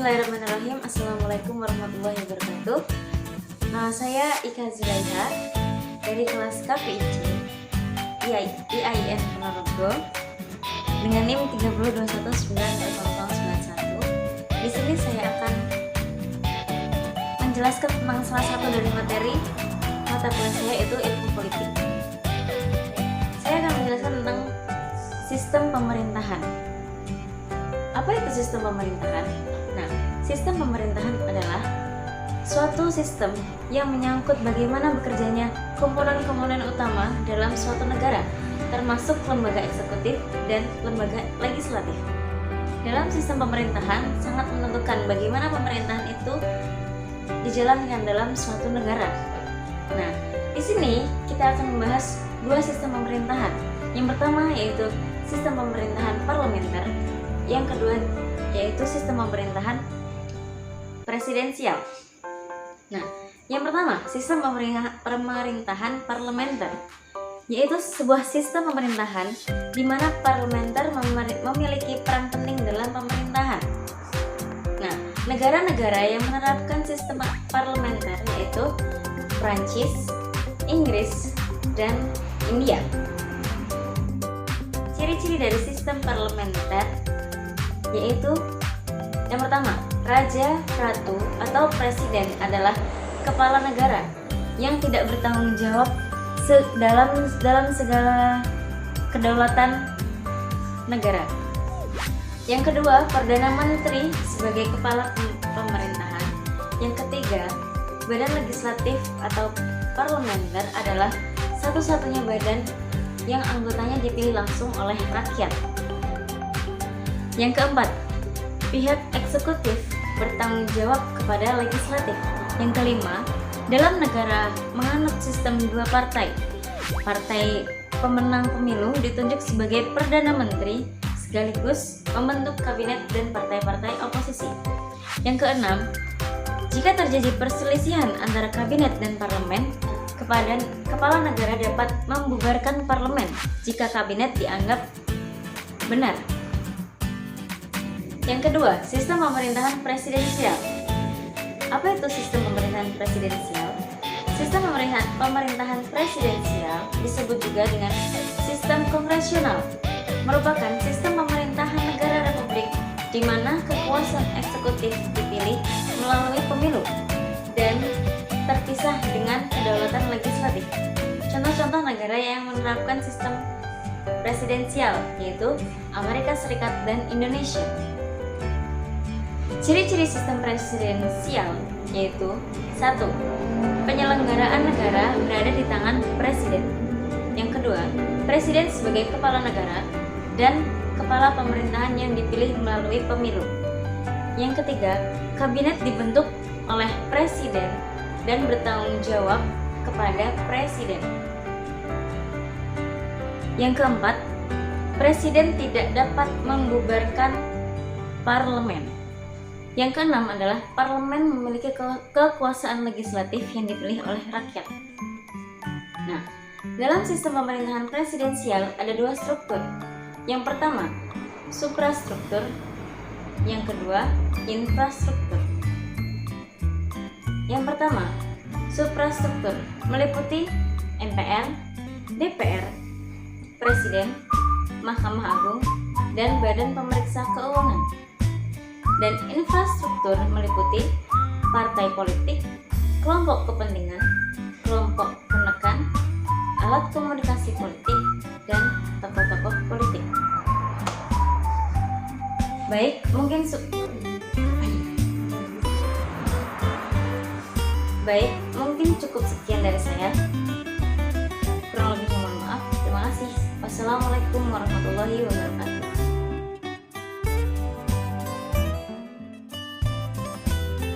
Bismillahirrahmanirrahim. Assalamualaikum warahmatullahi wabarakatuh. Saya Ika Zulaiha dari kelas KPIC IAIN Ponorogo dengan NIM 3021991. Di sini saya akan menjelaskan tentang salah satu dari materi mata kuliah saya, yaitu ilmu politik. Saya akan menjelaskan tentang sistem pemerintahan. Apa itu sistem pemerintahan? Nah, sistem pemerintahan adalah suatu sistem yang menyangkut bagaimana bekerjanya komponen-komponen utama dalam suatu negara, termasuk lembaga eksekutif dan lembaga legislatif. Dalam sistem pemerintahan sangat menentukan bagaimana pemerintahan itu dijalankan dalam suatu negara. Nah, di sini kita akan membahas dua sistem pemerintahan. Yang pertama yaitu sistem pemerintahan parlementer, yang kedua yaitu sistem pemerintahan presidensial. Nah, yang pertama, sistem pemerintahan parlementer, yaitu sebuah sistem pemerintahan di mana parlementer memiliki peran penting dalam pemerintahan. Nah, negara-negara yang menerapkan sistem parlementer yaitu Prancis, Inggris, dan India. Ciri-ciri dari sistem parlementer yaitu yang pertama, raja, ratu, atau presiden adalah kepala negara yang tidak bertanggung jawab dalam segala kedaulatan negara. Yang kedua, perdana menteri sebagai kepala pemerintahan. Yang ketiga, badan legislatif atau parlementer adalah satu-satunya badan yang anggotanya dipilih langsung oleh rakyat. Yang keempat, pihak eksekutif bertanggung jawab kepada legislatif. Yang kelima, dalam negara menganut sistem dua partai. Partai pemenang pemilu ditunjuk sebagai perdana menteri sekaligus pembentuk kabinet dan partai-partai oposisi. Yang keenam, jika terjadi perselisihan antara kabinet dan parlemen, kepala negara dapat membubarkan parlemen jika kabinet dianggap benar. Yang kedua, sistem pemerintahan presidensial. Apa itu sistem pemerintahan presidensial? Sistem pemerintahan presidensial disebut juga dengan sistem kongresional, merupakan sistem pemerintahan negara republik di mana kekuasaan eksekutif dipilih melalui pemilu dan terpisah dengan kedaulatan legislatif. Contoh-contoh negara yang menerapkan sistem presidensial yaitu Amerika Serikat dan Indonesia. Ciri-ciri sistem presidensial yaitu 1. Penyelenggaraan negara berada di tangan presiden. Yang kedua, presiden sebagai kepala negara dan kepala pemerintahan yang dipilih melalui pemilu. Yang ketiga, kabinet dibentuk oleh presiden dan bertanggung jawab kepada presiden. Yang keempat, presiden tidak dapat membubarkan parlemen. Yang keenam adalah parlemen memiliki kekuasaan legislatif yang dipilih oleh rakyat. Nah, dalam sistem pemerintahan presidensial ada dua struktur. Yang pertama, suprastruktur. Yang kedua, infrastruktur. Yang pertama, suprastruktur meliputi MPR, DPR, Presiden, Mahkamah Agung, dan Badan Pemeriksa Keuangan. Dan infrastruktur meliputi partai politik, kelompok kepentingan, kelompok penekan, alat komunikasi politik, dan tokoh-tokoh politik. Baik, mungkin cukup sekian dari saya. Kurang lebih mohon maaf. Terima kasih. Wassalamualaikum warahmatullahi wabarakatuh.